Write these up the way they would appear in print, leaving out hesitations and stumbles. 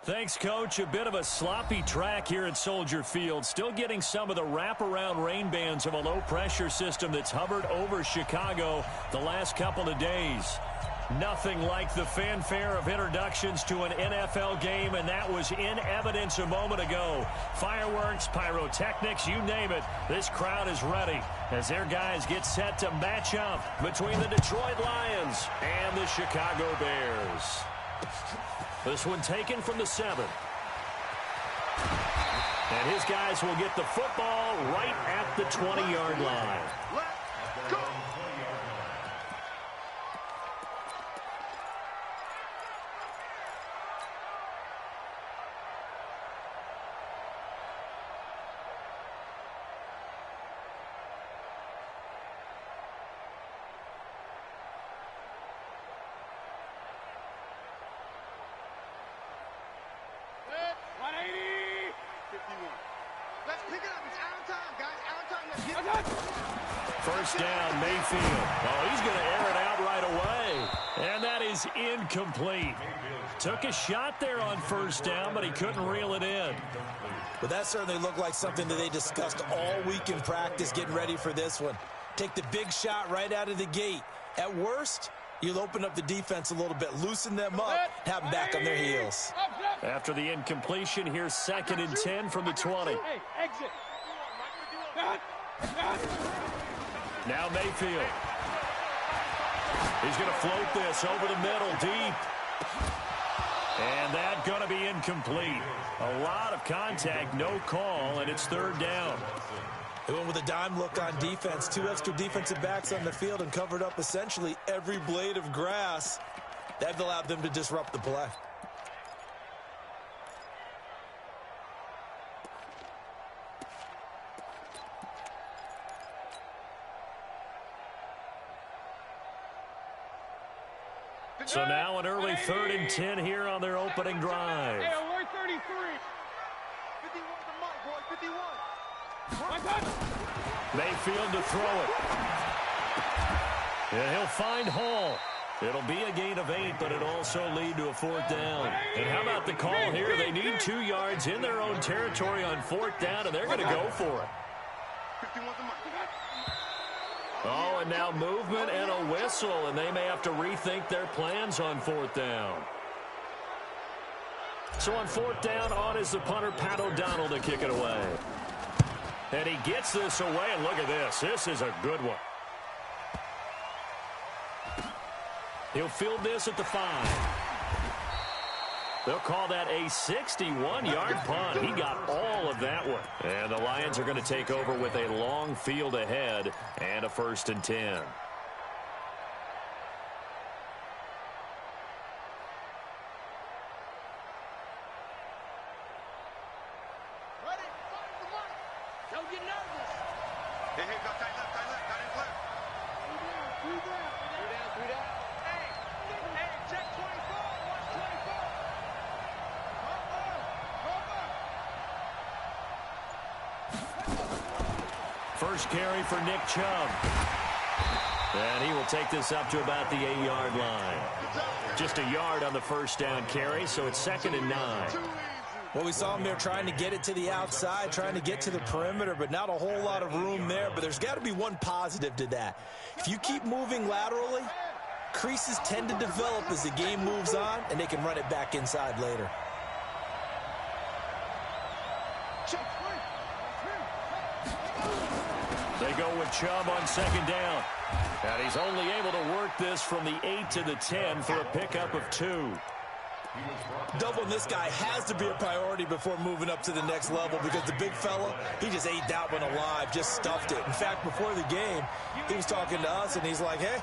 Thanks, Coach. A bit of a sloppy track here at Soldier Field. Still getting some of the wraparound rain bands of a low-pressure system that's hovered over Chicago the last couple of days. Nothing like the fanfare of introductions to an NFL game, and that was in evidence a moment ago. Fireworks, pyrotechnics, you name it. This crowd is ready as their guys get set to match up between the Detroit Lions and the Chicago Bears. This one taken from the 7. And his guys will get the football right at the 20-yard line. Let's go! First down, Mayfield. Oh, he's going to air it out right away. And that is incomplete. Took a shot there on first down, but he couldn't reel it in. But that certainly looked like something that they discussed all week in practice, getting ready for this one. Take the big shot right out of the gate. At worst, you'll open up the defense a little bit, loosen them up, have them back on their heels. After the incompletion, here's 2nd and 10 from the 20. Hey, exit. Now Mayfield. He's going to float this over the middle, deep. And that's going to be incomplete. A lot of contact, no call, and it's 3rd down. They went with a dime look on defense. 2 extra defensive backs on the field and covered up essentially every blade of grass. That allowed them to disrupt the play. So now an early 3rd and 10 here on their opening drive. Hey, alert 33. 51 to Mike, boy, 51. Mayfield to throw it. And he'll find Hall. It'll be a gain of 8, but it'll also lead to a 4th down. And how about the call here? They need 2 yards in their own territory on 4th down, and they're going to go for it. 51 to Mike. Oh, and now movement and a whistle, and they may have to rethink their plans on 4th down. So on 4th down, on is the punter, Pat O'Donnell, to kick it away. And he gets this away, and look at this. This is a good one. He'll field this at the 5. They'll call that a 61-yard punt. He got all of that one. And the Lions are going to take over with a long field ahead and a 1st and 10. Don't get nervous. Hey, got tight left, got in left. 3 down. Hey, check 24, watch 24. First carry for Nick Chubb. And he will take this up to about the 8-yard line. Just a yard on the first down carry, so it's 2nd and 9. Well, we saw him there trying to get it to the outside, trying to get to the perimeter, but not a whole lot of room there. But there's got to be one positive to that. If you keep moving laterally, creases tend to develop as the game moves on, and they can run it back inside later. They go with Chubb on 2nd down. And he's only able to work this from the 8 to the 10 for a pickup of 2. Doubling this guy has to be a priority before moving up to the next level because the big fella, he just ate that one alive, just stuffed it. In fact, before the game, he was talking to us, and he's like, hey,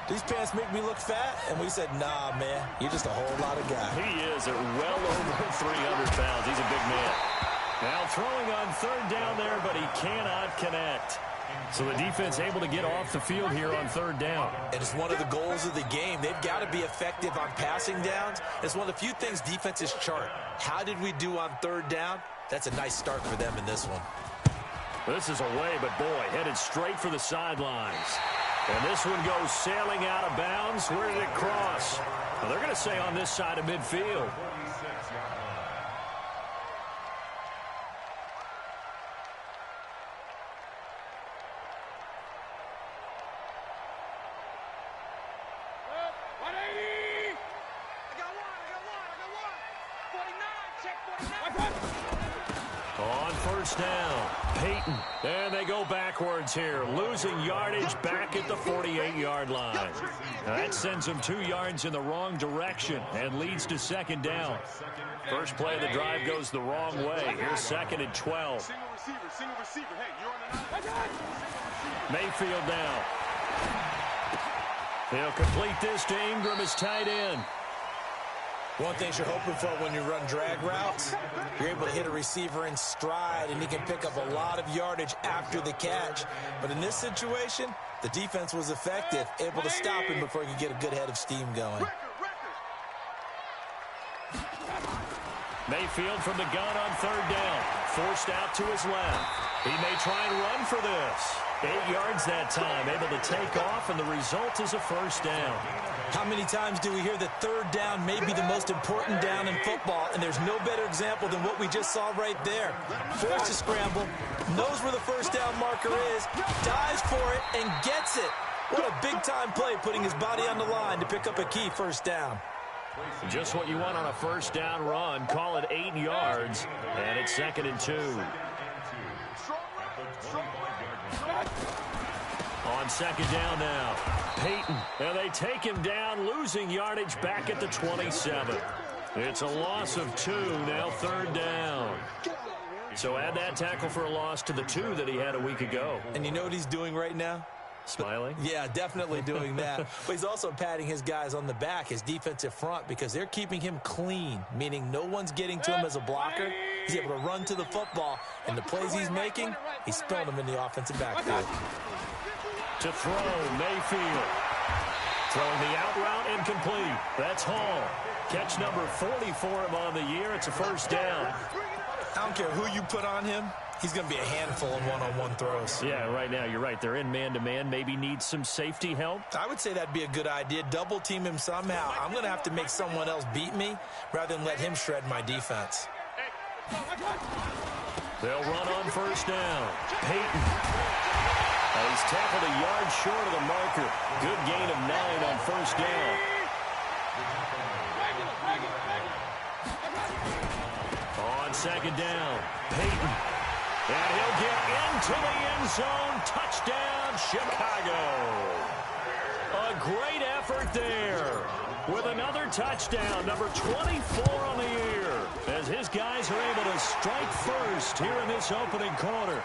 these pants make me look fat? And we said, nah, man, you're just a whole lot of guy. He is at well over 300 pounds. He's a big man. Now throwing on 3rd down there, but he cannot connect. So the defense able to get off the field here on 3rd down. And it's one of the goals of the game. They've got to be effective on passing downs. It's one of the few things defenses chart. How did we do on 3rd down? That's a nice start for them in this one. This is away, but boy, headed straight for the sidelines. And this one goes sailing out of bounds. Where did it cross? Well, they're going to say on this side of midfield. On first down, Payton. And they go backwards here, losing yardage back at the 48-yard line. Now that sends them 2 yards in the wrong direction and leads to second down. First play of the drive goes the wrong way. Here's second and 12. Single receiver. Hey, you're on the line. Mayfield now. He'll complete this to Ingram as tight end. One thing you're hoping for when you run drag routes, you're able to hit a receiver in stride, and he can pick up a lot of yardage after the catch. But in this situation, the defense was effective, able to stop him before he could get a good head of steam going. Mayfield from the gun on third down. Forced out to his left. He may try and run for this. 8 yards that time, able to take off, and the result is a first down. How many times do we hear that third down may be the most important down in football, and there's no better example than what we just saw right there. Forced to scramble, knows where the first down marker is, dives for it, and gets it. What a big-time play, putting his body on the line to pick up a key first down. Just what you want on a first down run. Call it 8 yards, and it's second and 2. On second down now, Payton. And they take him down, losing yardage back at the 27. It's a loss of 2, now third down. So add that tackle for a loss to the 2 that he had a week ago. And you know what he's doing right now? Smiling? Yeah, definitely doing that. But he's also patting his guys on the back, his defensive front, because they're keeping him clean, meaning no one's getting to him as a blocker. He's able to run to the football, and the plays he's making, he's throwing them in the offensive backfield. To throw, Mayfield. Throwing the out route, incomplete. That's Hall. Catch number 40 for him on the year. It's a first down. I don't care who you put on him. He's going to be a handful in one-on-one throws. Yeah, right now, you're right. They're in man-to-man. Maybe needs some safety help. I would say that'd be a good idea. Double team him somehow. I'm going to have to make someone else beat me rather than let him shred my defense. They'll run on first down. Payton. He's tackled a yard short of the marker. Good gain of 9 on first down. On second down, Payton. And he'll get into the end zone. Touchdown, Chicago. A great effort there with another touchdown, number 24 on the year, as his guys are able to strike first here in this opening quarter.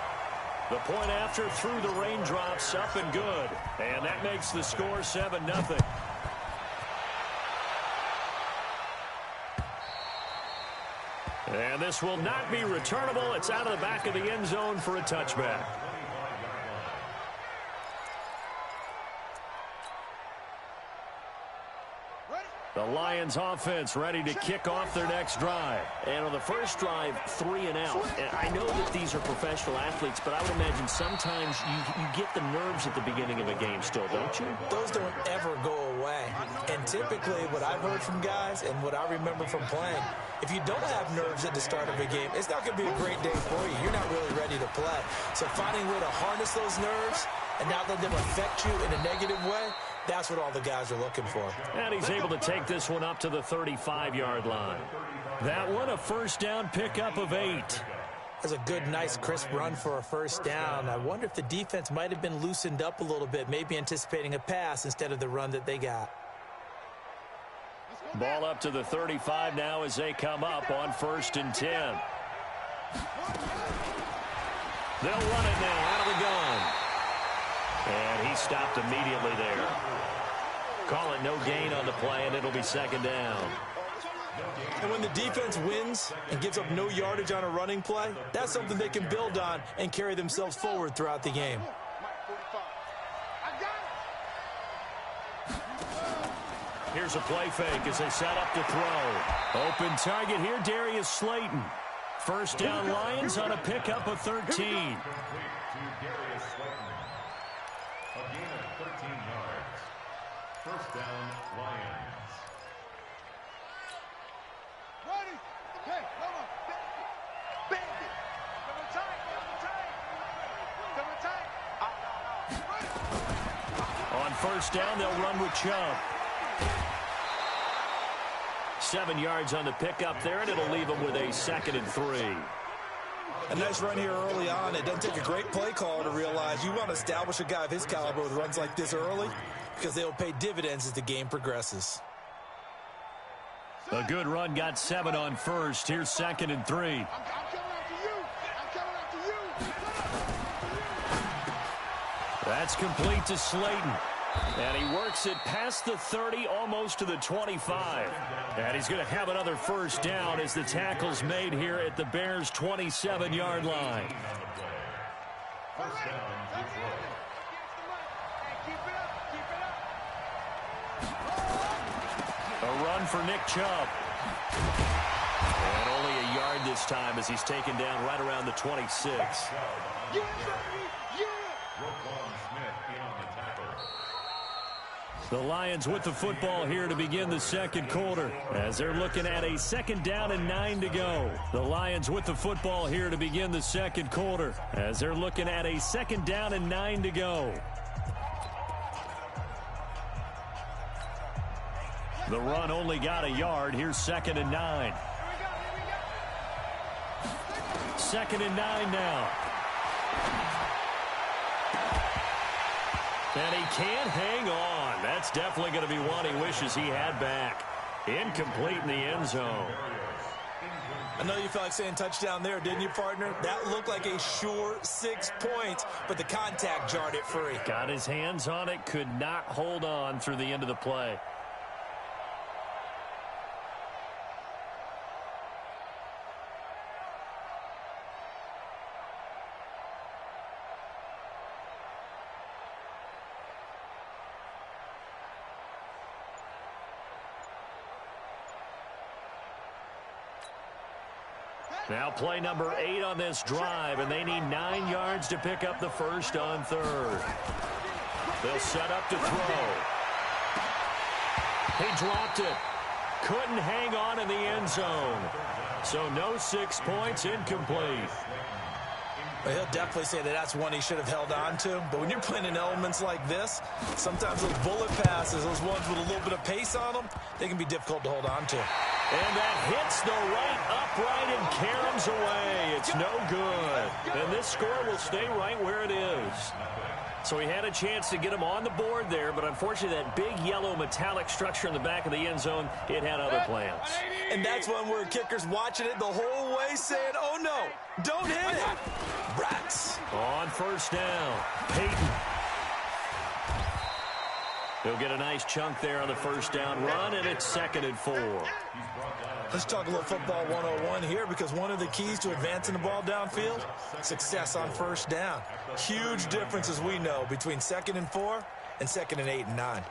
The point after through the raindrops, up and good. And that makes the score 7-0. And this will not be returnable. It's out of the back of the end zone for a touchback. The Lions offense ready to kick off their next drive. And on the first drive, 3 and out. And I know that these are professional athletes, but I would imagine sometimes you get the nerves at the beginning of a game still, don't you? Those don't ever go away. And typically what I've heard from guys and what I remember from playing, if you don't have nerves at the start of a game, it's not going to be a great day for you. You're not really ready to play. So finding a way to harness those nerves and not let them affect you in a negative way, that's what all the guys are looking for. And he's able to take this one up to the 35-yard line. That one, a first down pickup of 8. That's a good, nice, crisp run for a first down. I wonder if the defense might have been loosened up a little bit, maybe anticipating a pass instead of the run that they got. Ball up to the 35 now as they come up on 1st and 10. They'll run it now out of the gun. And he stopped immediately there. Call it no gain on the play, and it'll be second down. And when the defense wins and gives up no yardage on a running play, that's something they can build on and carry themselves forward throughout the game. Here's a play fake as they set up to throw. Open target here, Darius Slayton. First down Lions on a pickup of 13. First down, Lions. Ready? Okay, come on. Bend it. Double tight. On first down, they'll run with Chubb. 7 yards on the pickup there, and it'll leave them with a 2nd and 3. A nice run here early on. It doesn't take a great play caller to realize you want to establish a guy of his caliber with runs like this early because they will pay dividends as the game progresses. A good run got 7 on first. Here's 2nd and 3. I'm coming after you. I'm coming after you. That's complete to Slayton. And he works it past the 30, almost to the 25. And he's going to have another first down as the tackle's made here at the Bears' 27-yard line. First down, Detroit. A run for Nick Chubb. And only a yard this time as he's taken down right around the 26. The Lions with the football here to begin the second quarter as they're looking at a 2nd down and 9 to go. The Lions with the football here to begin the second quarter as they're looking at a 2nd down and 9 to go. The run only got a yard. Here's 2nd and 9. 2nd and 9 now. And he can't hang on. That's definitely going to be one he wishes he had back. Incomplete in the end zone. I know you felt like saying touchdown there, didn't you, partner? That looked like a sure 6 points, but the contact jarred it free. Got his hands on it, could not hold on through the end of the play. Now play number 8 on this drive, and they need 9 yards to pick up the first on 3rd. They'll set up to throw. He dropped it. Couldn't hang on in the end zone. So no 6 points, incomplete. Well, he'll definitely say that that's one he should have held on to. But when you're playing in elements like this, sometimes those bullet passes, those ones with a little bit of pace on them, they can be difficult to hold on to. And that hits the right upright and caroms away. It's no good. And this score will stay right where it is. So he had a chance to get him on the board there, but unfortunately that big yellow metallic structure in the back of the end zone, it had other plans. And that's one where kicker's watching it the whole way saying, oh no, don't hit it. Rats. On first down, Payton. He'll get a nice chunk there on the first down run, and it's 2nd and 4. Let's talk a little football 101 here, because one of the keys to advancing the ball downfield, success on first down. Huge difference, as we know, between 2nd and 4 and 2nd and 8 and 9.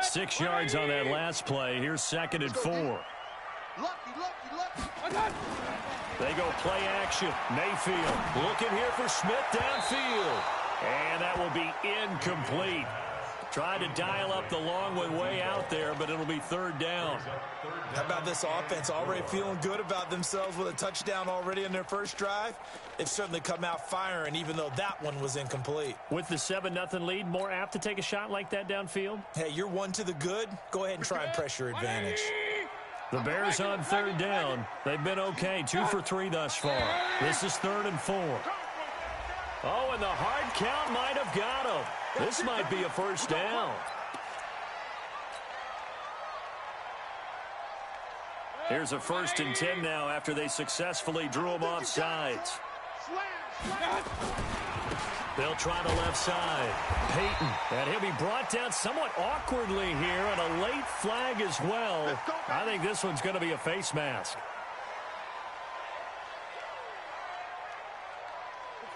Six yards on that last play. Here's 2nd and 4. They go play action. Mayfield looking here for Smith downfield. And that will be incomplete. Tried to dial up the long way out there, but it'll be 3rd down. How about this offense already feeling good about themselves with a touchdown already in their first drive? They've certainly come out firing, even though that one was incomplete. With the 7-0 lead, more apt to take a shot like that downfield? Hey, you're one to the good. Go ahead and try and press your advantage. The Bears on 3rd down. They've been okay, 2 for 3 thus far. This is 3rd and 4. Oh, and the hard count might have got him. This might be a first down. Here's a 1st and 10 now after they successfully drew him off sides. They'll try the left side. Payton, and he'll be brought down somewhat awkwardly here, and a late flag as well. I think this one's going to be a face mask.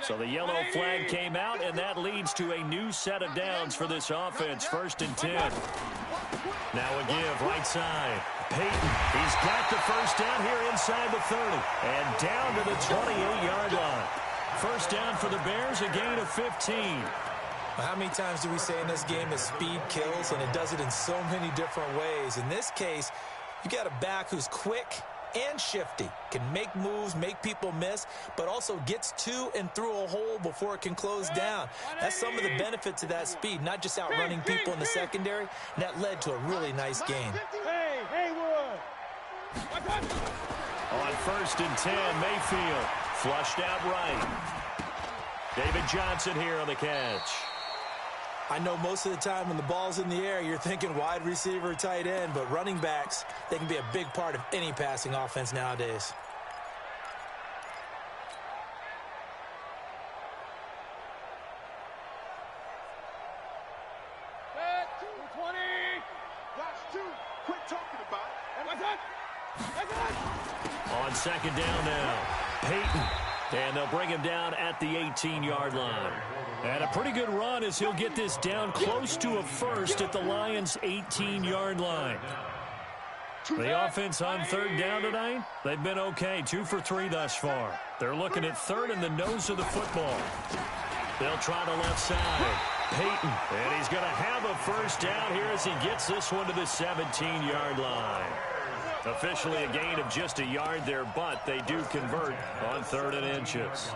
So the yellow flag came out, and that leads to a new set of downs for this offense. 1st and 10. Now a give, right side. Payton, he's got the first down here inside the 30. And down to the 28-yard line. First down for the Bears, a gain of 15. Well, how many times do we say in this game that speed kills, and it does it in so many different ways? In this case, you got a back who's quick, and shifty. Can make moves, make people miss, but also gets to and through a hole before it can close down. That's some of the benefits of that speed, not just outrunning people in the secondary, and that led to a really nice gain. Hey, Haywood! On 1st and 10, Mayfield flushed out right. David Johnson here on the catch. I know most of the time when the ball's in the air, you're thinking wide receiver, tight end, but running backs, they can be a big part of any passing offense nowadays. Set, 220. That's 2. Quit talking about it. On 2nd down now, Payton. And they'll bring him down at the 18-yard line. And a pretty good run as he'll get this down close to a first at the Lions' 18-yard line. The offense on 3rd down tonight, they've been okay. 2 for 3 thus far. They're looking at 3rd in the nose of the football. They'll try the left side. Payton. And he's going to have a first down here as he gets this one to the 17-yard line. Officially a gain of just a yard there, but they do convert on 3rd and inches.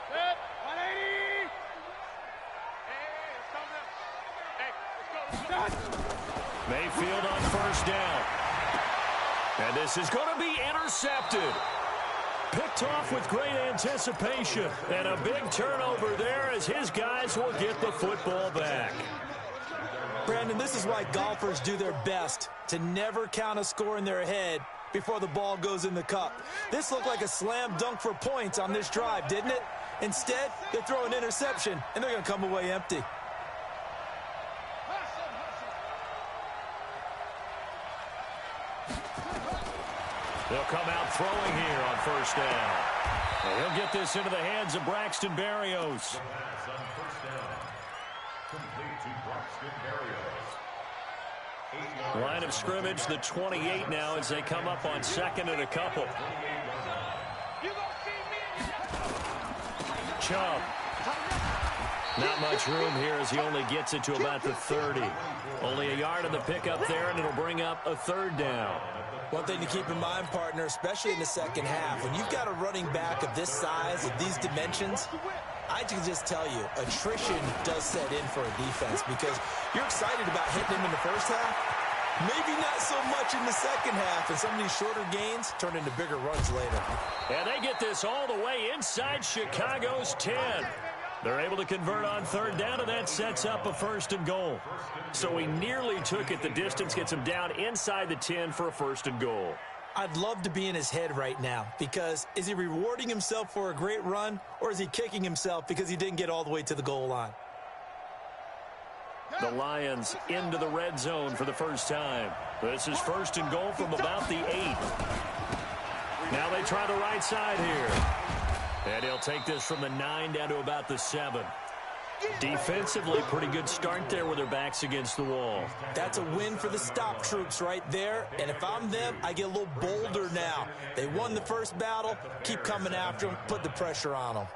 Set, 180. Hey, let's go. Mayfield on 1st down. And this is going to be intercepted. Picked off with great anticipation. And a big turnover there as his guys will get the football back. Brandon, this is why golfers do their best to never count a score in their head before the ball goes in the cup. This looked like a slam dunk for points on this drive, didn't it? Instead, they throw an interception, and they're going to come away empty. They'll come out throwing here on 1st down. And he'll get this into the hands of Braxton Berrios. Line of scrimmage, the 28 now as they come up on 2nd and a couple. Chubb. Not much room here as he only gets it to about the 30. Only a yard on the pickup there, and it'll bring up a 3rd down. One thing to keep in mind, partner, especially in the second half, when you've got a running back of this size, of these dimensions, I can just tell you, attrition does set in for a defense because you're excited about hitting him in the first half. Maybe not so much in the second half, and some of these shorter gains turn into bigger runs later. And they get this all the way inside Chicago's 10. They're able to convert on 3rd down, and that sets up a 1st and goal. So he nearly took it the distance, gets him down inside the 10 for a 1st and goal. I'd love to be in his head right now because is he rewarding himself for a great run, or is he kicking himself because he didn't get all the way to the goal line? The Lions into the red zone for the first time. This is 1st and goal from about the 8. Now they try the right side here. And he'll take this from the 9 down to about the 7. Defensively, pretty good start there with their backs against the wall. That's a win for the stop troops right there. And if I'm them, I get a little bolder now. They won the first battle. Keep coming after them. Put the pressure on them.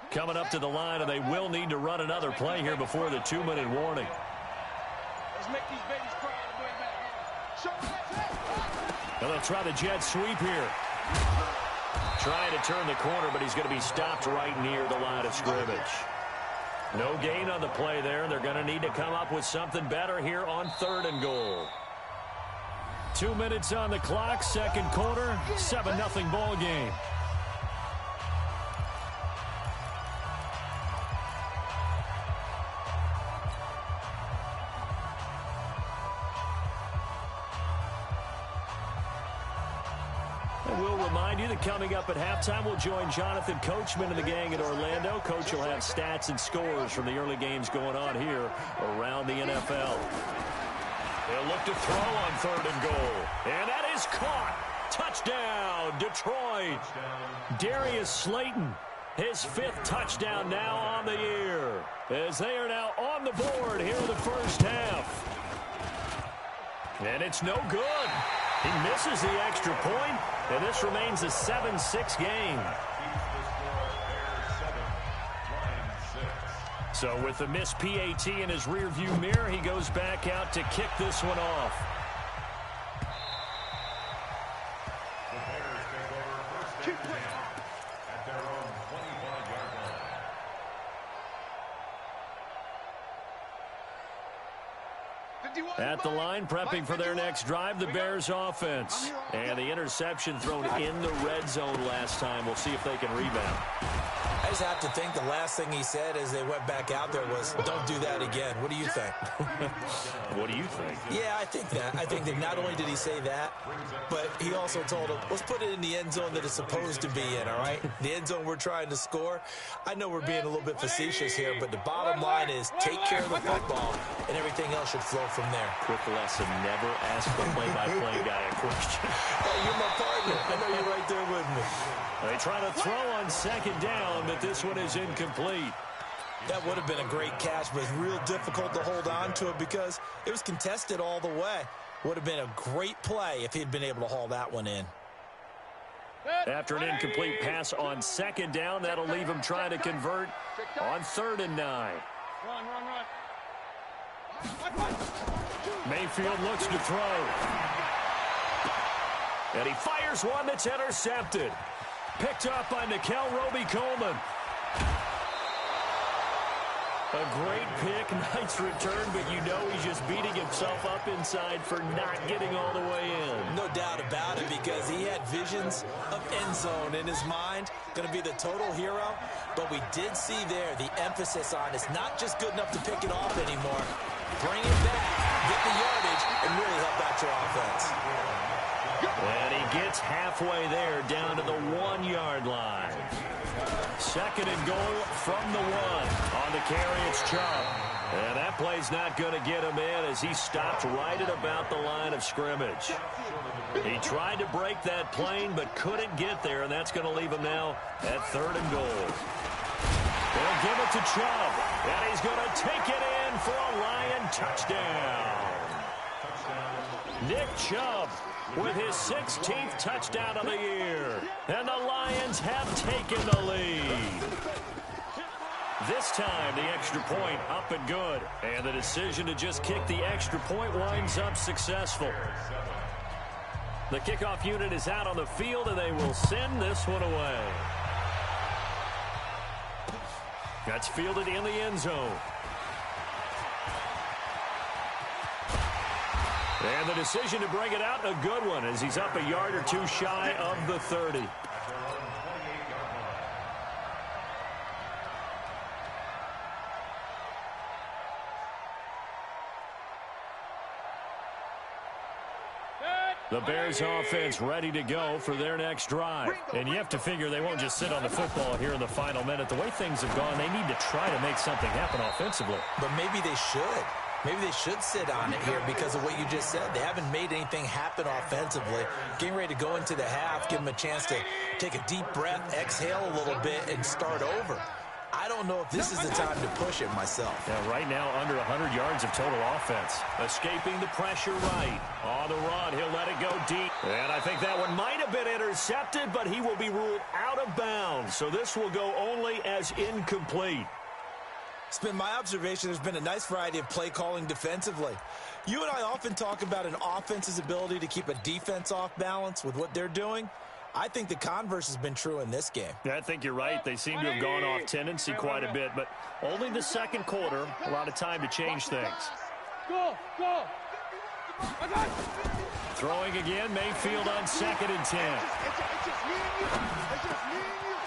Coming up to the line, and they will need to run another play here before the 2-minute warning. Let's make these babies cry on the way back. And they'll try the jet sweep here. Trying to turn the corner, but he's going to be stopped right near the line of scrimmage. No gain on the play there, and they're going to need to come up with something better here on 3rd and goal. 2 minutes on the clock, 2nd quarter, 7-0 ball game. Coming up at halftime, we'll join Jonathan Coachman and the gang in Orlando. Coach will have stats and scores from the early games going on here around the NFL. They'll look to throw on 3rd and goal. And that is caught. Touchdown, Detroit. Darius Slayton His 5th touchdown now on the year, as they are now on the board here in the first half. And it's no good. He misses the extra point, and this remains a 7-6 game. So with the missed PAT in his rearview mirror, he goes back out to kick this one off. The Bears take over first and 10 at their own 25-yard line. At the line, prepping for their next drive, the Bears offense. And the interception thrown in the red zone last time. We'll see if they can rebound. I just have to think the last thing he said as they went back out there was, don't do that again. What do you think? What do you think? Yeah, I think that. I think that not only did he say that, but he also told him, let's put it in the end zone that it's supposed to be in, all right? The end zone we're trying to score. I know we're being a little bit facetious here, but the bottom line is take care of the football, and everything else should flow from there. Quick lesson, never ask the play-by-play guy a question. Hey, you're my partner. I know you're right there with me. They try to throw on second down, but this one is incomplete. That would have been a great catch, but it's real difficult to hold on to it because it was contested all the way. Would have been a great play if he'd been able to haul that one in. After an incomplete pass on second down, that'll leave him trying to convert on 3rd and 9. Run. Mayfield looks to throw. And he fires one that's intercepted. Picked up by Nickel Roby-Coleman. A great pick, nice return, but you know he's just beating himself up inside for not getting all the way in. No doubt about it, because he had visions of end zone in his mind. Going to be the total hero. But we did see there the emphasis on it's not just good enough to pick it off anymore. Bring it back, get the yardage, and really help out your offense. And he gets halfway there, down to the 1-yard line. 2nd and goal from the 1. On the carry, it's Chubb. And that play's not going to get him in as he stopped right at about the line of scrimmage. He tried to break that plane but couldn't get there, and that's going to leave him now at 3rd and goal. They'll give it to Chubb, and he's going to take it in for a Lion touchdown. Nick Chubb with his 16th touchdown of the year. And the Lions have taken the lead. This time, the extra point up and good. And the decision to just kick the extra point winds up successful. The kickoff unit is out on the field, and they will send this one away. That's fielded in the end zone. And the decision to bring it out, a good one, as he's up a yard or two shy of the 30. The Bears offense ready to go for their next drive. And you have to figure they won't just sit on the football here in the final minute. The way things have gone, they need to try to make something happen offensively. But maybe they should. Maybe they should sit on it here because of what you just said. They haven't made anything happen offensively. Getting ready to go into the half, give them a chance to take a deep breath, exhale a little bit, and start over. I don't know if this is the time to push it myself. Yeah, right now, under 100 yards of total offense. Escaping the pressure right. On the run, he'll let it go deep. And I think that one might have been intercepted, but he will be ruled out of bounds. So this will go only as incomplete. It's been my observation there's been a nice variety of play calling defensively. You and I often talk about an offense's ability to keep a defense off balance with what they're doing. I think the converse has been true in this game. Yeah, I think you're right. They seem to have gone off tendency quite a bit, but only the second quarter, a lot of time to change things. Go! Throwing again, Mayfield on 2nd and 10.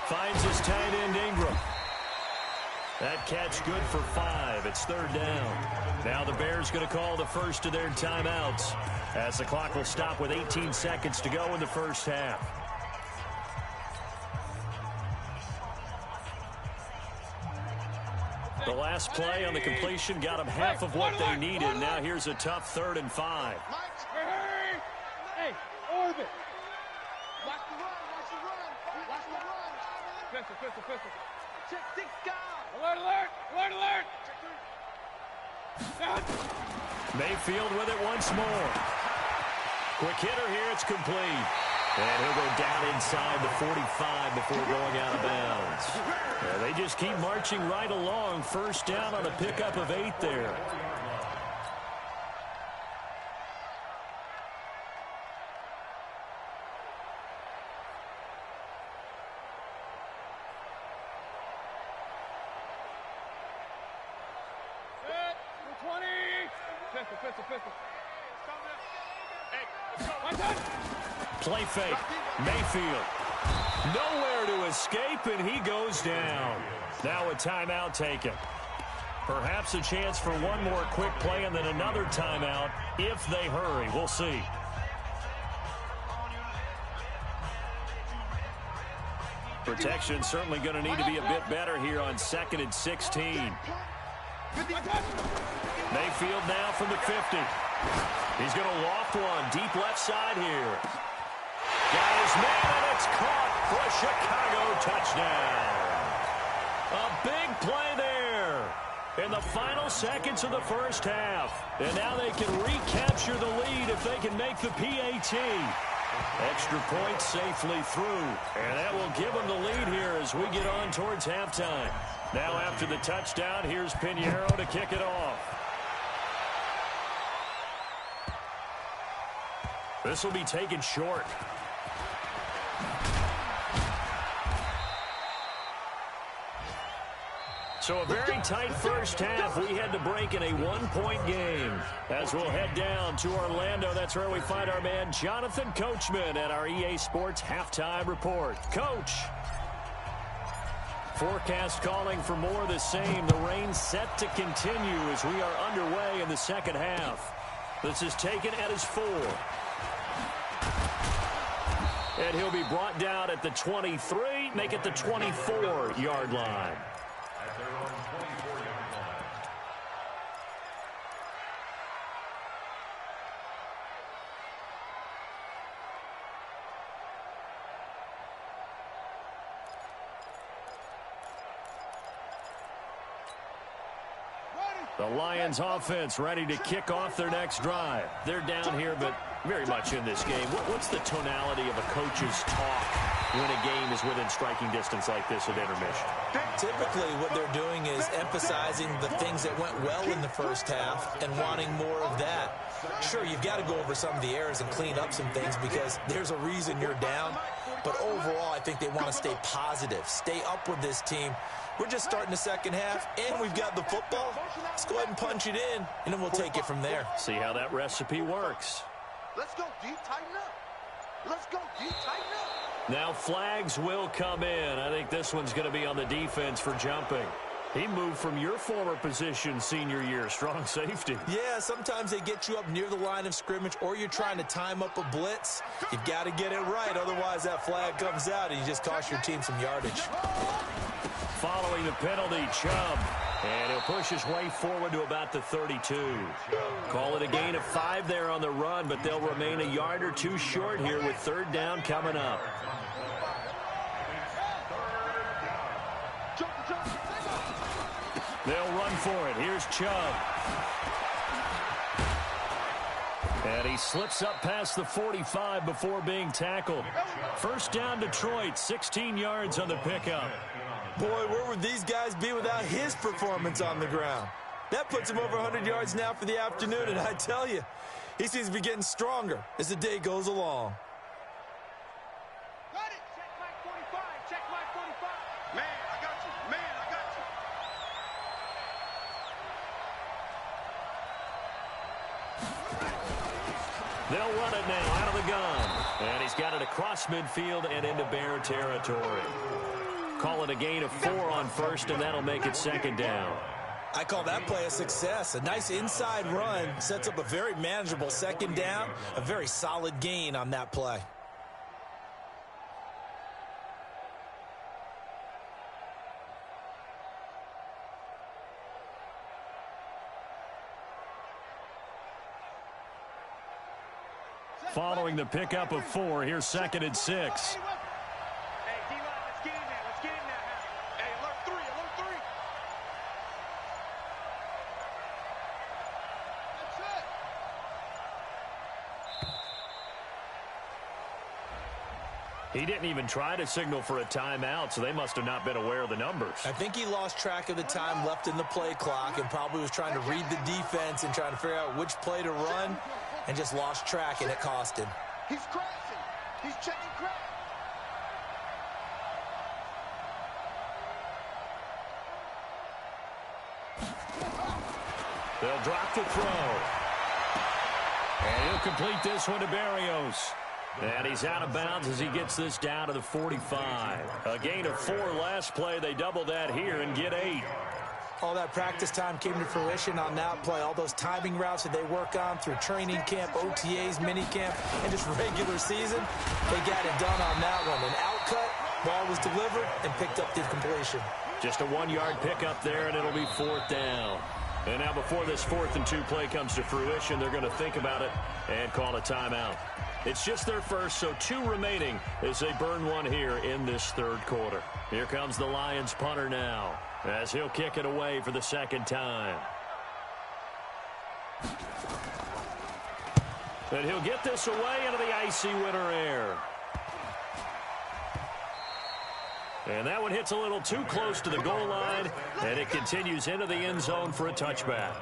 Finds his tight end Ingram. That catch good for 5. It's 3rd down. Now the Bears going to call the first of their timeouts as the clock will stop with 18 seconds to go in the first half. The last play on the completion got them half of what they needed. Now here's a tough 3rd and 5. Hey, orbit. Watch the run. Pistol. Check 6 guys. Alert. Check 3. Mayfield with it once more. Quick hitter here, it's complete. And he'll go down inside the 45 before going out of bounds. Yeah, they just keep marching right along. First down on a pickup of 8 there. Pistol. Play fake. Mayfield. Nowhere to escape, and he goes down. Now a timeout taken. Perhaps a chance for one more quick play and then another timeout if they hurry. We'll see. Protection certainly going to need to be a bit better here on 2nd and 16. Mayfield now from the 50. He's going to loft one deep left side here. Got his man, and it's caught for a Chicago touchdown. A big play there in the final seconds of the first half. And now they can recapture the lead if they can make the PAT. Extra point safely through. And that will give them the lead here as we get on towards halftime. Now after the touchdown, here's Pinheiro to kick it off. This will be taken short. So a very tight first half. We had to break in a one-point game. As we'll head down to Orlando, that's where we find our man Jonathan Coachman at our EA Sports Halftime Report. Coach. Forecast calling for more of the same. The rain set to continue as we are underway in the second half. This is taken at his 4. And he'll be brought down at the 23, make it the 24-yard line. At their own 24-yard line. The Lions offense ready to kick off their next drive. They're down here, but very much in this game. What's the tonality of a coach's talk when a game is within striking distance like this at intermission? Typically, what they're doing is emphasizing the things that went well in the first half and wanting more of that. Sure, you've got to go over some of the errors and clean up some things because there's a reason you're down. But overall, I think they want to stay positive, stay up with this team. We're just starting the second half, and we've got the football. Let's go ahead and punch it in, and then we'll take it from there. See how that recipe works. Let's go deep, tighten up. Let's go deep, tighten up. Now flags will come in. I think this one's going to be on the defense for jumping. He moved from your former position senior year, strong safety. Yeah, sometimes they get you up near the line of scrimmage or you're trying to time up a blitz. You've got to get it right, otherwise that flag comes out and you just cost your team some yardage. Following the penalty, Chubb. And he'll push his way forward to about the 32. Call it a gain of 5 there on the run, but they'll remain a yard or two short here with third down coming up. They'll run for it. Here's Chubb. And he slips up past the 45 before being tackled. First down, Detroit, 16 yards on the pickup. Boy, where would these guys be without his performance on the ground? That puts him over 100 yards now for the afternoon, and I tell you, he seems to be getting stronger as the day goes along. Got it. Check Mike 45. Check Mike 45. Man, I got you. Man, I got you. They'll run it now out of the gun. And he's got it across midfield and into Bear territory. Call it a gain of 4 on first, and that'll make it second down. I call that play a success. A nice inside run sets up a very manageable second down, a very solid gain on that play. Following the pickup of 4, here's second and 6. Hey, D-line, let's get in there. Let's get in He didn't even try to signal for a timeout, so they must have not been aware of the numbers. I think he lost track of the time left in the play clock and probably was trying to read the defense and trying to figure out which play to run and just lost track, and it cost him. He's crashing. He's checking crash. They'll drop the throw. And he'll complete this one to Berrios. And he's out of bounds as he gets this down to the 45. A gain of 4 last play. They double that here and get 8. All that practice time came to fruition on that play. All those timing routes that they work on through training camp, OTAs, mini camp, and just regular season, they got it done on that one. An out-cut, ball was delivered, and picked up the completion. Just a 1-yard pickup there, and it'll be 4th down. And now before this 4th and 2 play comes to fruition, they're going to think about it and call a timeout. It's just their first, so 2 remaining as they burn one here in this 3rd quarter. Here comes the Lions punter now as he'll kick it away for the 2nd time. And he'll get this away into the icy winter air. And that one hits a little too close to the goal line, and it continues into the end zone for a touchback.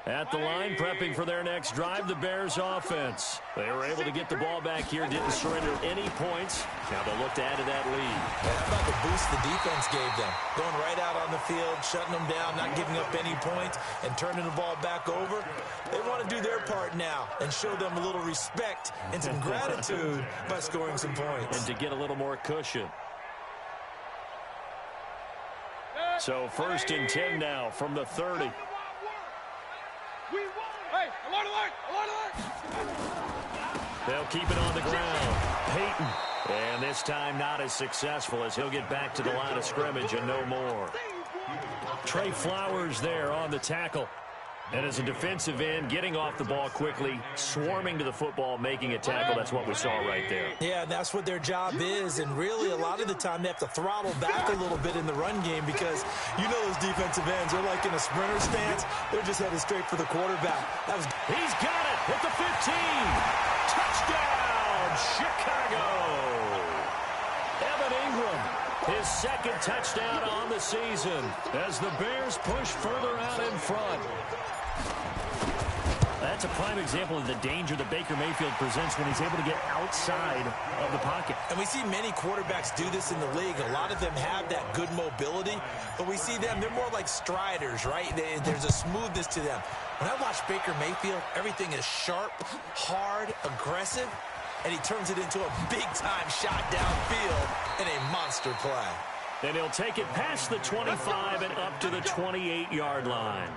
At the line, prepping for their next drive, the Bears offense. They were able to get the ball back here, didn't surrender any points. Now they'll look to add to that lead. How about the boost the defense gave them? Going right out on the field, shutting them down, not giving up any points, and turning the ball back over. They want to do their part now and show them a little respect and some gratitude by scoring some points. And to get a little more cushion. So 1st and 10 now from the 30. They'll keep it on the ground. Payton. And this time not as successful as he'll get back to the line of scrimmage and no more. Trey Flowers there on the tackle. And as a defensive end, getting off the ball quickly, swarming to the football, making a tackle. That's what we saw right there. Yeah, and that's what their job is. And really, a lot of the time, they have to throttle back a little bit in the run game because you know those defensive ends, they're like in a sprinter stance. They're just headed straight for the quarterback. He's got it at the 15. Touchdown, Chicago. Evan Ingram, his 2nd touchdown on the season as the Bears push further out in front. That's a prime example of the danger that Baker Mayfield presents when he's able to get outside of the pocket. And we see many quarterbacks do this in the league. A lot of them have that good mobility, but we see them, they're more like striders, right? There's a smoothness to them. When I watch Baker Mayfield, everything is sharp, hard, aggressive, and he turns it into a big-time shot downfield in a monster play. And he'll take it past the 25 and up to the 28-yard line.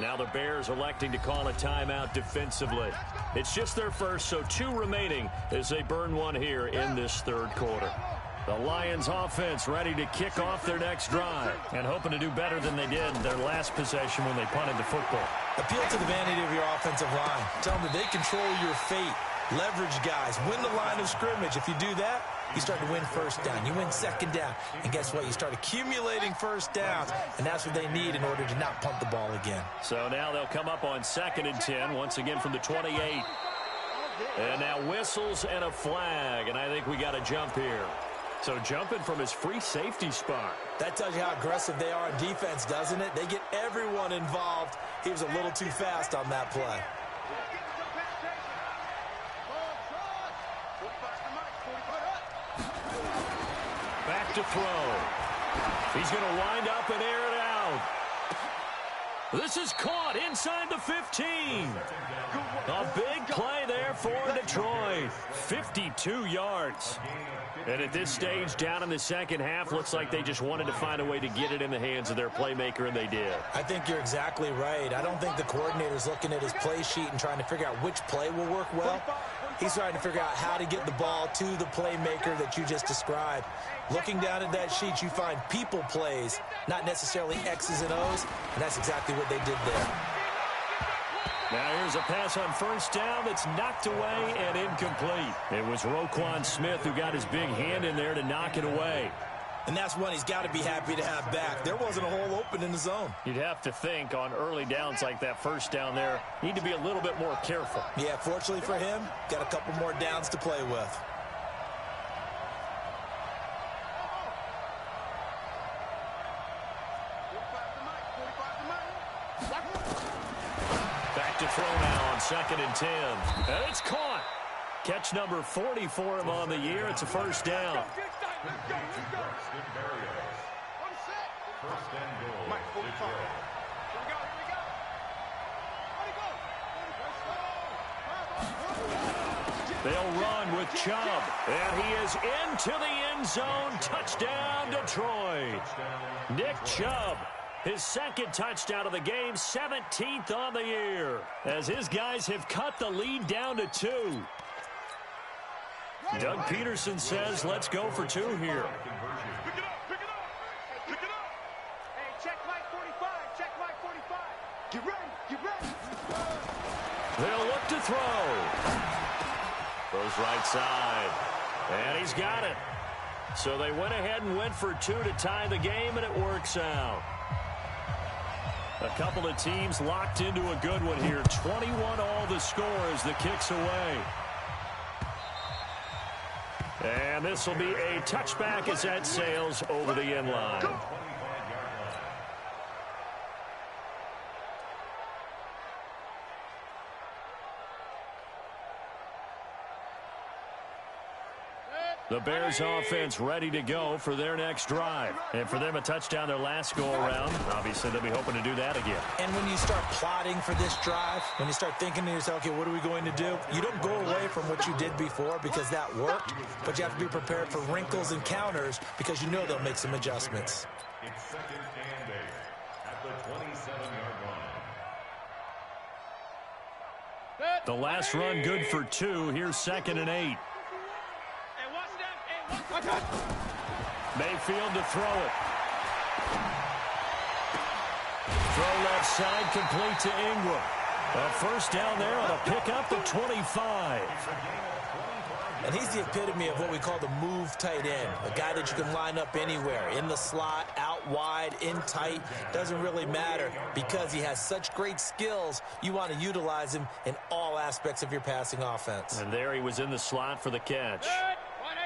Now the Bears electing to call a timeout defensively. It's just their first, so 2 remaining as they burn one here in this 3rd quarter. The Lions offense ready to kick off their next drive and hoping to do better than they did in their last possession when they punted the football. Appeal to the vanity of your offensive line. Tell them that they control your fate. Leverage guys. Win the line of scrimmage. If you do that, you start to win 1st down. You win 2nd down. And guess what? You start accumulating 1st downs. And that's what they need in order to not punt the ball again. So now they'll come up on 2nd and 10, once again from the 28. And now whistles and a flag. And I think we got a jump here. So jumping from his free safety spot. That tells you how aggressive they are on defense, doesn't it? They get everyone involved. He was a little too fast on that play. Back to throw. He's going to wind up and air it out. This is caught inside the 15. A big play there for Detroit. 52 yards. And at this stage, down in the 2nd half, looks like they just wanted to find a way to get it in the hands of their playmaker, and they did. I think you're exactly right. I don't think the coordinator's looking at his play sheet and trying to figure out which play will work well. He's trying to figure out how to get the ball to the playmaker that you just described. Looking down at that sheet, you find people plays, not necessarily X's and O's, and that's exactly what they did there. Now here's a pass on first down that's knocked away and incomplete. It was Roquan Smith who got his big hand in there to knock it away. And that's one he's got to be happy to have back. There wasn't a hole open in the zone. You'd have to think on early downs like that first down there, need to be a little bit more careful. Yeah, fortunately for him, got a couple more downs to play with. Back to throw now on 2nd and 10. And it's caught. Catch number 40 for him on the year. It's a first down. First and goal. Detroit. They'll run with Chubb. And he is into the end zone. Touchdown, Detroit. Nick Chubb, his second touchdown of the game, 17th on the year, as his guys have cut the lead down to 2. Doug Peterson says, let's go for 2 here. Pick it up, pick it up, pick it up. Hey, check Mike 45, check Mike 45. Get ready, get ready. They'll look to throw. Goes right side. And he's got it. So they went ahead and went for 2 to tie the game, and it works out. A couple of teams locked into a good one here. 21 all the score as the kick's away. And this will be a touchback as that sails over the end line. The Bears offense ready to go for their next drive. And for them, a touchdown their last go-around. Obviously, they'll be hoping to do that again. And when you start plotting for this drive, when you start thinking to yourself, okay, what are we going to do? You don't go away from what you did before because that worked, but you have to be prepared for wrinkles and counters because you know they'll make some adjustments. It's 2nd and 8 at the 27-yard line. The last run good for 2. Here's 2nd and 8. Mayfield to throw it. Throw left side, complete to Ingram. A first down there on a pickup to 25. And he's the epitome of what we call the move tight end. A guy that you can line up anywhere, in the slot, out wide, in tight. Doesn't really matter because he has such great skills. You want to utilize him in all aspects of your passing offense. And there he was in the slot for the catch.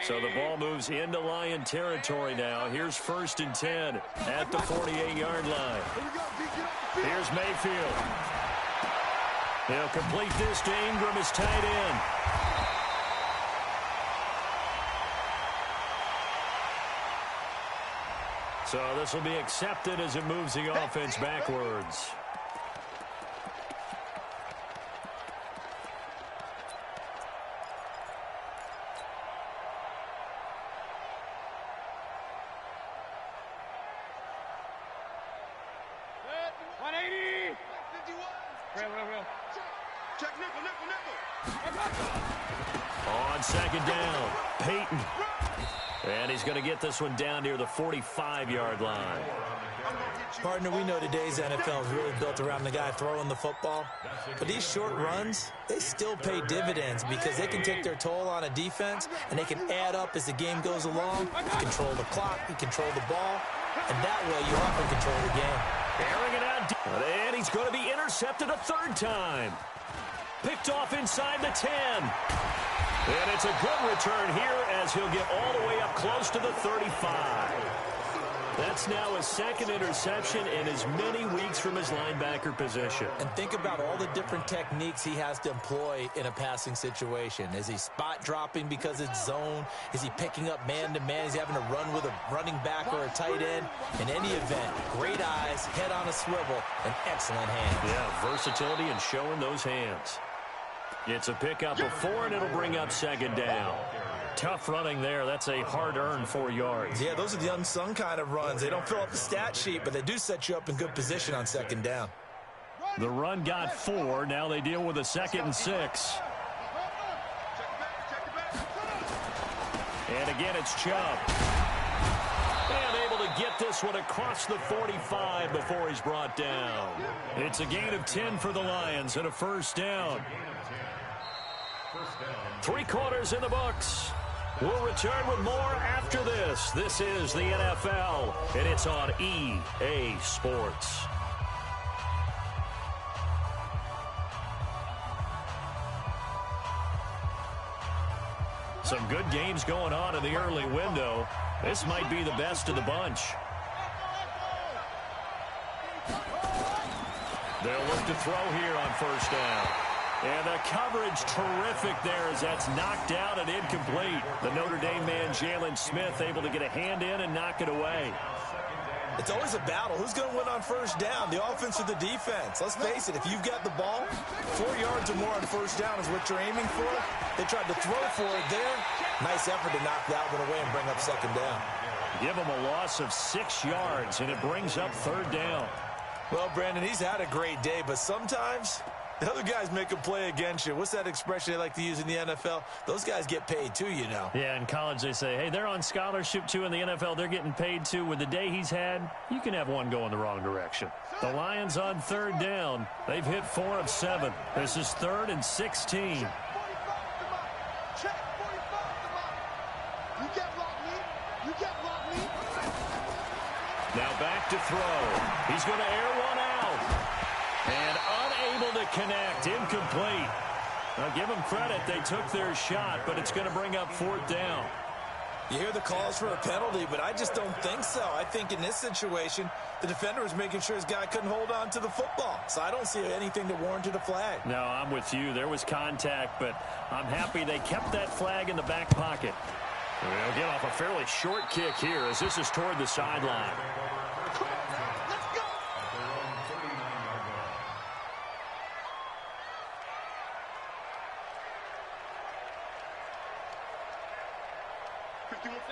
So the ball moves into Lion territory now. Here's 1st and 10 at the 48-yard line. Here's Mayfield. He'll complete this to Ingram, his tight end. So this will be accepted as it moves the offense backwards. On 2nd down, Payton. And he's going to get this one down near the 45-yard line. Partner, we know today's NFL is really built around the guy throwing the football. But these short runs, they still pay dividends because they can take their toll on a defense, and they can add up as the game goes along. You control the clock, you control the ball, and that way you often control the game. Airing it out, and he's going to be intercepted a 3rd time. Picked off inside the 10. And it's a good return here as he'll get all the way up close to the 35. That's now his 2nd interception in as many weeks from his linebacker position. And think about all the different techniques he has to employ in a passing situation. Is he spot dropping because it's zone? Is he picking up man-to-man? Is he having to run with a running back or a tight end? In any event, great eyes, head on a swivel, and excellent hands. Yeah, versatility and showing those hands. It's a pickup of 4, and it'll bring up 2nd down. Tough running there. That's a hard-earned 4 yards. Yeah, those are the unsung kind of runs. They don't fill up the stat sheet, but they do set you up in good position on 2nd down. The run got 4. Now they deal with a 2nd and 6. And again, it's Chubb. And able to get this one across the 45 before he's brought down. It's a gain of 10 for the Lions and a first down. 3 quarters in the books. We'll return with more after this. This is the NFL, and it's on EA Sports. Some good games going on in the early window. This might be the best of the bunch. They'll look to throw here on first down. And the coverage terrific there as that's knocked out and incomplete. The Notre Dame man, Jalen Smith, able to get a hand in and knock it away. It's always a battle. Who's going to win on first down, the offense or the defense? Let's face it, if you've got the ball, 4 yards or more on first down is what you're aiming for. They tried to throw for it there. Nice effort to knock that one away and bring up second down. Give him a loss of 6 yards, and it brings up third down. Well, Brandon, he's had a great day, but sometimes the other guys make a play against you. What's that expression they like to use in the NFL? Those guys get paid too, you know. Yeah, in college they say, hey, they're on scholarship too. In the NFL, they're getting paid too. With the day he's had, you can have one go in the wrong direction. The Lions on third down. They've hit 4 of 7. This is 3rd and 16. Now back to throw. He's going to air one out. And unable to connect. Incomplete. Now give them credit. They took their shot, but it's going to bring up 4th down. You hear the calls for a penalty, but I just don't think so. I think in this situation, the defender was making sure his guy couldn't hold on to the football. So I don't see anything that warranted a flag. No, I'm with you. There was contact, but I'm happy they kept that flag in the back pocket. They'll get off a fairly short kick here as this is toward the sideline.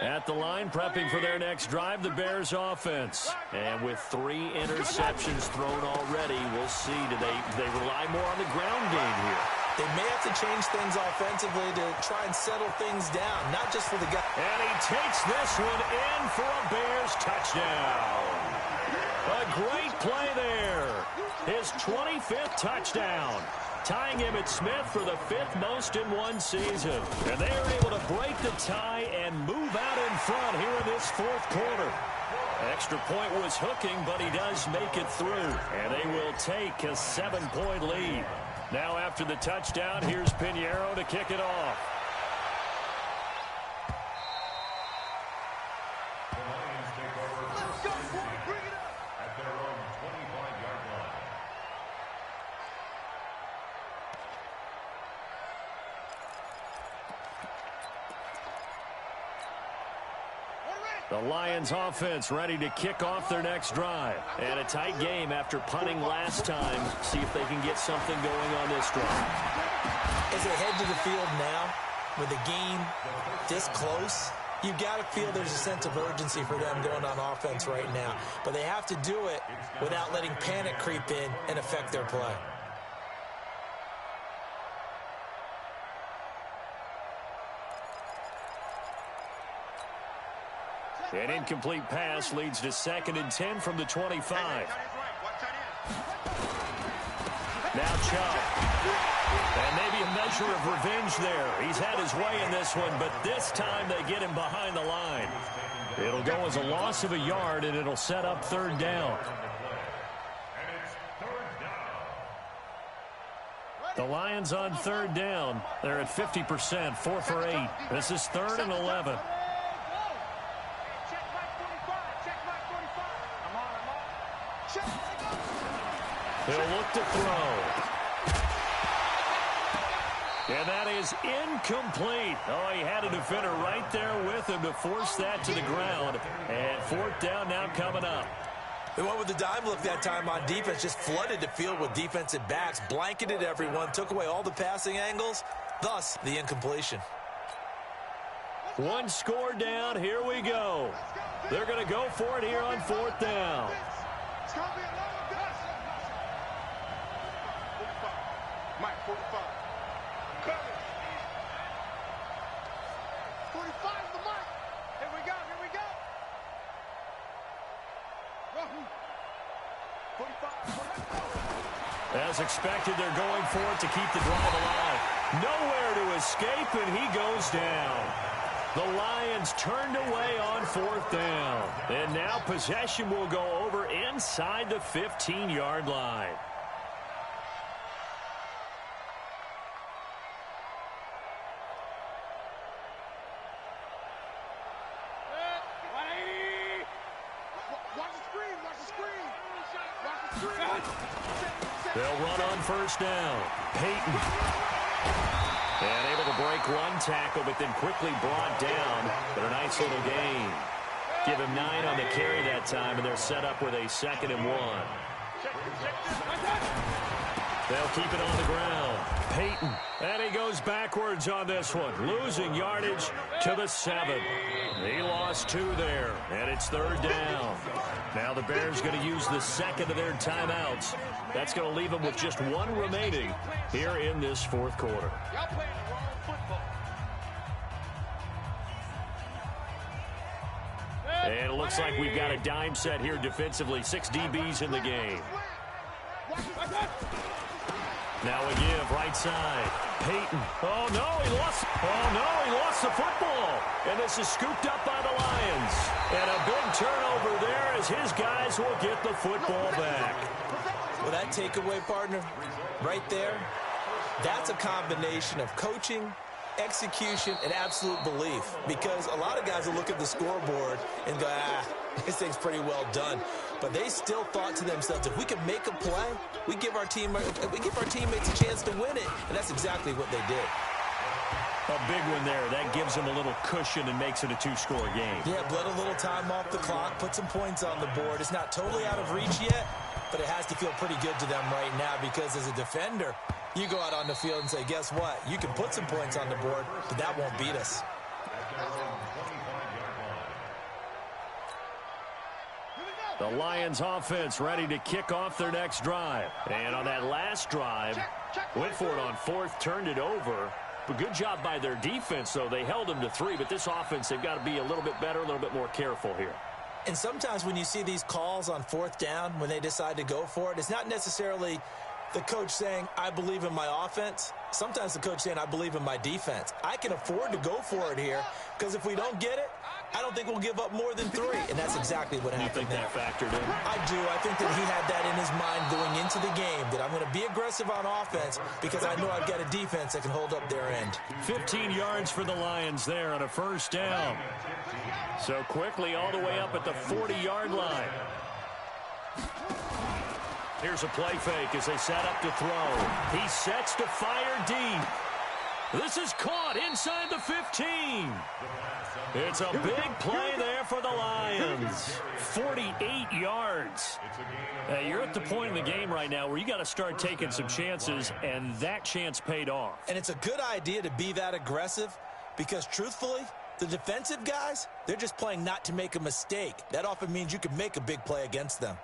At the line, prepping for their next drive, the Bears offense. And with 3 interceptions thrown already, we'll see. Do they rely more on the ground game here? They may have to change things offensively to try and settle things down, not just for the guy. And he takes this one in for a Bears touchdown. A great play there. His 25th touchdown. Tying Emmitt Smith for the 5th most in one season. And they are able to break the tie and move out in front here in this 4th quarter. Extra point was hooking, but he does make it through. And they will take a 7-point lead. Now after the touchdown, here's Pinheiro to kick it off. The Lions take over first and 10 at their own 25-yard line. The Lions offense ready to kick off their next drive. And a tight game after punting last time. See if they can get something going on this drive. As they head to the field now, with the game this close, you've got to feel there's a sense of urgency for them going on offense right now. But they have to do it without letting panic creep in and affect their play. An incomplete pass leads to 2nd and 10 from the 25. Now Chubb. And maybe a measure of revenge there. He's had his way in this one, but this time they get him behind the line. It'll go as a loss of a yard, and it'll set up 3rd down. The Lions on 3rd down. They're at 50%, 4 for 8. This is 3rd and 11. He'll look to throw. And that is incomplete. Oh, he had a defender right there with him to force that to the ground. And 4th down now coming up. They went with the dime look that time on defense, just flooded the field with defensive backs, blanketed everyone, took away all the passing angles, thus the incompletion. 1 score down, here we go. They're going to go for it here on 4th down. Mike, 45. Cover. 45 is the mark. Here we go, here we go. As expected, they're going for it to keep the drive alive. Nowhere to escape, and he goes down. The Lions turned away on 4th down. And now possession will go over inside the 15-yard line. They'll run on 1st down. Payton. And able to break one tackle, but then quickly brought down. But a nice little gain. Give him 9 on the carry that time, and they're set up with a 2nd and 1. They'll keep it on the ground. Payton. And he goes backwards on this one. Losing yardage to the 7. He lost 2 there, and it's 3rd down. Now the Bears going to use the 2nd of their timeouts. That's going to leave them with just 1 remaining here in this 4th quarter. Y'all playing the wrong football. And it looks like we've got a dime set here defensively. 6 DBs in the game. Now a give, right side. Payton. Oh, no, he lost the football. And this is scooped up by the Lions. And a big turnover there as his guys will get the football back. Well, that takeaway, partner, right there, that's a combination of coaching, execution, and absolute belief. Because a lot of guys will look at the scoreboard and go, this thing's pretty well done. But they still thought to themselves, if we can make a play, we give our teammates a chance to win it. And that's exactly what they did. A big one there. That gives them a little cushion and makes it a 2-score game. Yeah, bled a little time off the clock, put some points on the board. It's not totally out of reach yet, but it has to feel pretty good to them right now because as a defender, you go out on the field and say, guess what? You can put some points on the board, but that won't beat us. The Lions offense ready to kick off their next drive. And on that last drive, went for it on 4th, turned it over. But good job by their defense, though. They held them to 3, but this offense, they've got to be a little bit better, a little bit more careful here. And sometimes when you see these calls on 4th down, when they decide to go for it, it's not necessarily the coach saying, I believe in my offense. Sometimes the coach saying, I believe in my defense. I can afford to go for it here because if we don't get it, I don't think we'll give up more than 3. And that's exactly what happened. You think that factored in? I do. I think that he had that in his mind going into the game, that I'm going to be aggressive on offense because I know I've got a defense that can hold up their end. 15 yards for the Lions there on a 1st down. So quickly all the way up at the 40-yard line. Here's a play fake as they set up to throw. He sets to fire deep. This is caught inside the 15. It's a big play there for the Lions. 48 yards. You're at the point in the game right now where you got to start taking some chances, and that chance paid off. And it's a good idea to be that aggressive because, truthfully, the defensive guys, they're just playing not to make a mistake. That often means you can make a big play against them.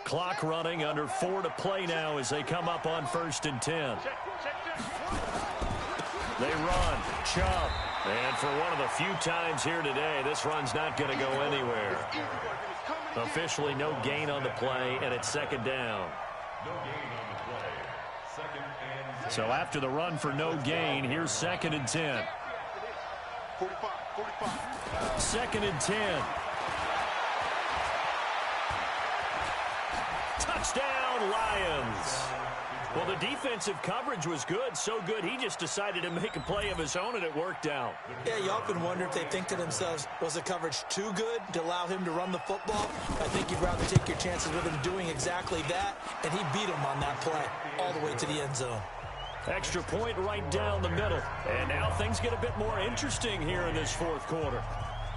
Clock running, under 4 to play now as they come up on 1st and 10. They run, Chubb, and for one of the few times here today, this run's not going to go anywhere. Officially no gain on the play, and it's 2nd down. So after the run for no gain, here's 2nd and 10. 2nd and 10. Touchdown, Lions. Well, the defensive coverage was good, so good he just decided to make a play of his own, and it worked out. Yeah, you often wonder if they think to themselves, was the coverage too good to allow him to run the football? I think you'd rather take your chances with him doing exactly that, and he beat him on that play all the way to the end zone. Extra point right down the middle. And now things get a bit more interesting here in this 4th quarter.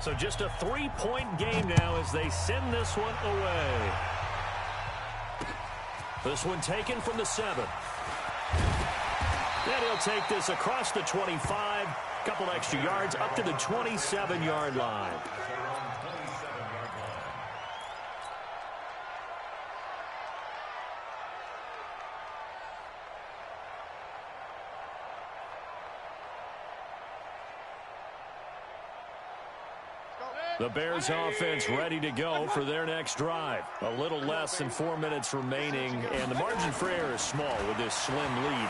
So just a 3-point game now as they send this one away. This one taken from the 7. Then he'll take this across the 25. Couple extra yards up to the 27-yard line. The Bears offense ready to go for their next drive. A little less than 4 minutes remaining, and the margin for error is small with this slim lead.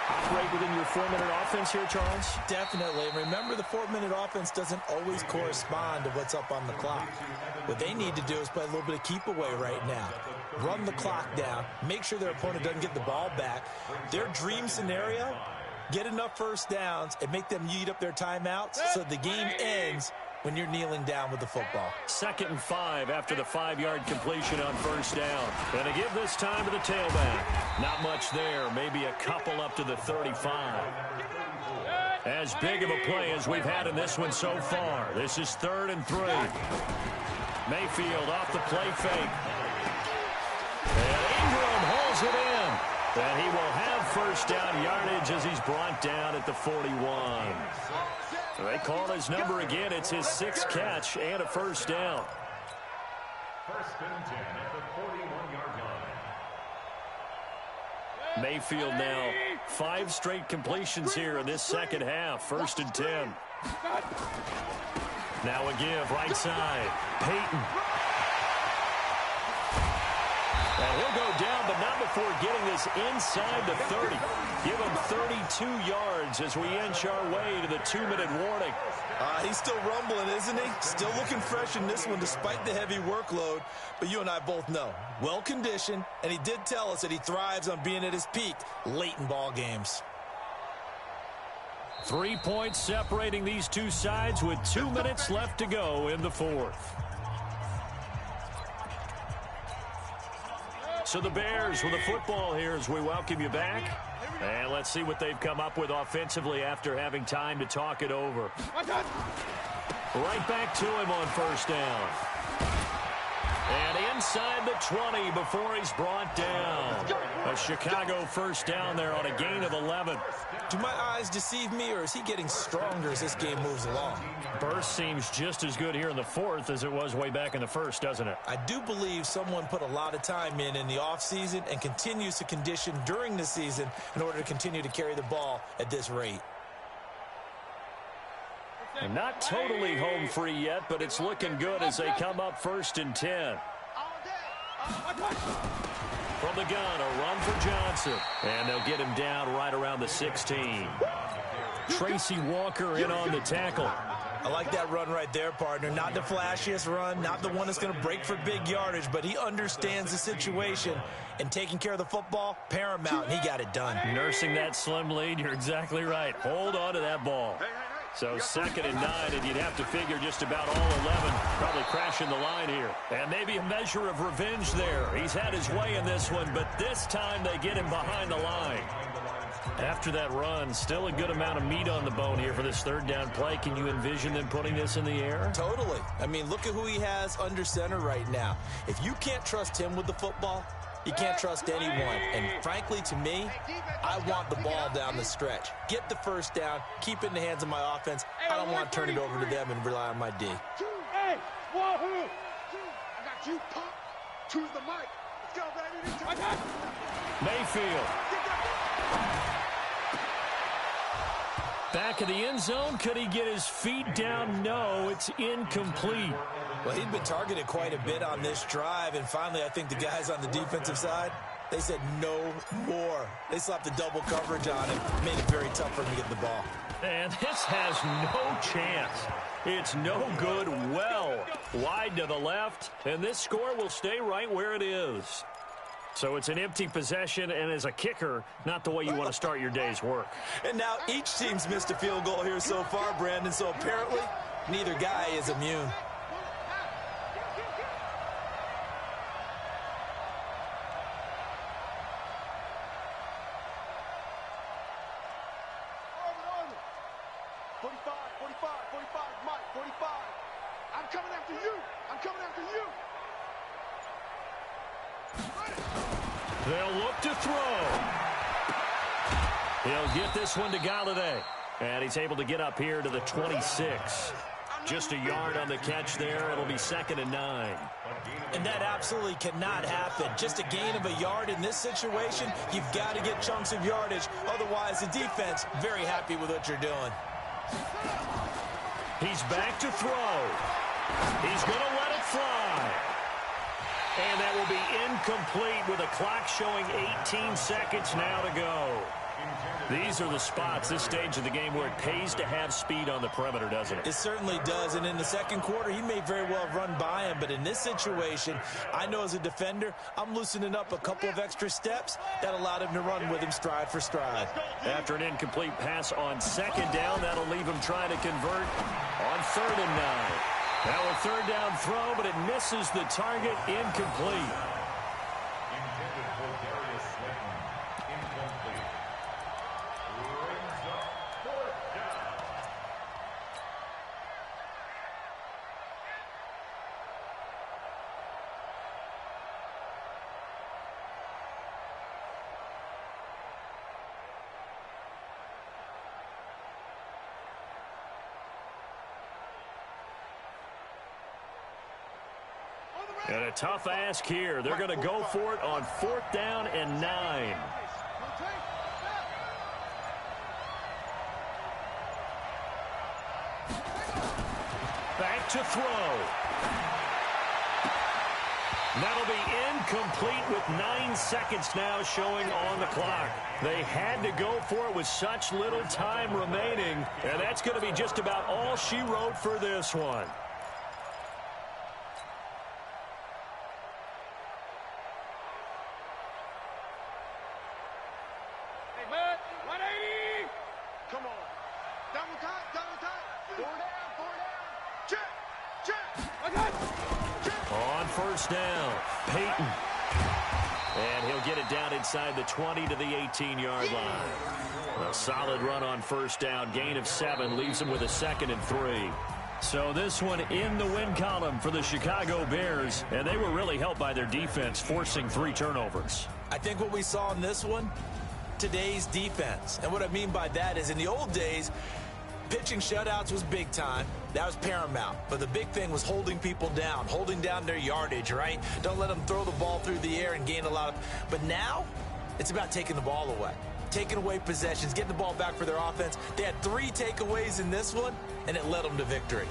Operate within your 4-minute offense here, Charles? Definitely. And remember, the 4-minute offense doesn't always correspond to what's up on the clock. What they need to do is play a little bit of keep away right now. Run the clock down. Make sure their opponent doesn't get the ball back. Their dream scenario, get enough first downs and make them eat up their timeouts so the game ends when you're kneeling down with the football. 2nd and 5 after the 5-yard completion on first down. And to give this time to the tailback. Not much there. Maybe a couple up to the 35. As big of a play as we've had in this one so far. This is 3rd and 3. Mayfield off the play fake. And Ingram holds it in. And he will have first down yardage as he's brought down at the 41. They call his number again. It's his 6th catch and a first down. 1st and 10 at the 41-yard line. Mayfield now 5 straight completions here in this second half. 1st and 10. Now a give right side. Payton. And he'll go down, but not before getting this inside the 30. Give him 32 yards as we inch our way to the 2-minute warning. He's still rumbling, isn't he? Still looking fresh in this one despite the heavy workload. But you and I both know, well-conditioned, and he did tell us that he thrives on being at his peak late in ball games. 3 points separating these two sides with 2 minutes left to go in the 4th. So the Bears with the football here as we welcome you back. And let's see what they've come up with offensively after having time to talk it over. Right back to him on first down. And inside the 20 before he's brought down. A Chicago first down there on a gain of 11. Do my eyes deceive me, or is he getting stronger as this game moves along? Burst seems just as good here in the 4th as it was way back in the 1st, doesn't it? I do believe someone put a lot of time in the offseason and continues to condition during the season in order to continue to carry the ball at this rate. And not totally home free yet, but it's looking good as they come up 1st and 10. From the gun, a run for Johnson. And they'll get him down right around the 16. Tracy Walker in on the tackle. I like that run right there, partner. Not the flashiest run, not the one that's going to break for big yardage, but he understands the situation, and taking care of the football, paramount, and he got it done. Nursing that slim lead, you're exactly right. Hold on to that ball. So 2nd and 9, and you'd have to figure just about all 11 probably crashing the line here. And maybe a measure of revenge there. He's had his way in this one, but this time they get him behind the line. After that run, still a good amount of meat on the bone here for this 3rd down play. Can you envision them putting this in the air? Totally. I mean, look at who he has under center right now. If you can't trust him with the football, you can't trust anyone. And frankly, to me, I want the ball down the stretch. Get the first down, keep it in the hands of my offense. I don't want to turn it over to them and rely on my D. Hey, wahoo! I got you, pump. Choose the mic. Let's go, baby. Mayfield. Back of the end zone. Could he get his feet down? No, it's incomplete. Well, he'd been targeted quite a bit on this drive, and finally I think the guys on the defensive side, they said no more. They slapped the double coverage on him, made it very tough for him to get the ball. And this has no chance. It's no good. Well, wide to the left, and this score will stay right where it is. So it's an empty possession, and as a kicker, not the way you want to start your day's work. And now each team's missed a field goal here so far, Brandon, so apparently neither guy is immune. They'll look to throw. He'll get this one to Galladay. And he's able to get up here to the 26. Just a yard on the catch there. It'll be 2nd and 9. And that absolutely cannot happen. Just a gain of a yard in this situation, you've got to get chunks of yardage. Otherwise, the defense, very happy with what you're doing. He's back to throw. He's going to let it fly. And that will be incomplete with a clock showing 18 seconds now to go. These are the spots, this stage of the game, where it pays to have speed on the perimeter, doesn't it? It certainly does, and in the second quarter, he may very well have run by him, but in this situation, I know as a defender, I'm loosening up a couple of extra steps that allowed him to run with him stride for stride. After an incomplete pass on second down, that'll leave him trying to convert on 3rd and 9. Now a third down throw, but it misses the target, incomplete. Intended for Darius Slayton. Incomplete. Brings up 4th down. And a tough ask here. They're going to go for it on 4th down and 9. Back to throw. That'll be incomplete with 9 seconds now showing on the clock. They had to go for it with such little time remaining, and that's going to be just about all she wrote for this one. On 1st down, Payton. And he'll get it down inside the 20 to the 18-yard line. A solid run on 1st down. Gain of 7 leaves him with a 2nd and 3. So this one in the win column for the Chicago Bears. And they were really helped by their defense, forcing 3 turnovers. I think what we saw in this one, today's defense. And what I mean by that is in the old days, pitching shutouts was big time. That was paramount. But the big thing was holding people down, holding down their yardage, right? Don't let them throw the ball through the air and gain a lot of... But now, it's about taking the ball away. Taking away possessions, getting the ball back for their offense. They had 3 takeaways in this one, and it led them to victory.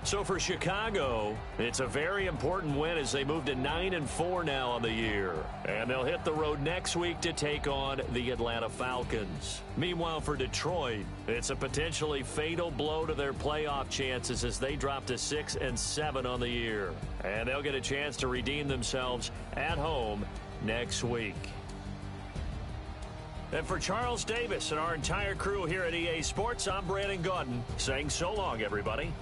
So for Chicago, it's a very important win as they move to 9-4 now on the year. And they'll hit the road next week to take on the Atlanta Falcons. Meanwhile, for Detroit, it's a potentially fatal blow to their playoff chances as they drop to 6-7 on the year. And they'll get a chance to redeem themselves at home next week. And for Charles Davis and our entire crew here at EA Sports, I'm Brandon Gaudin saying so long, everybody.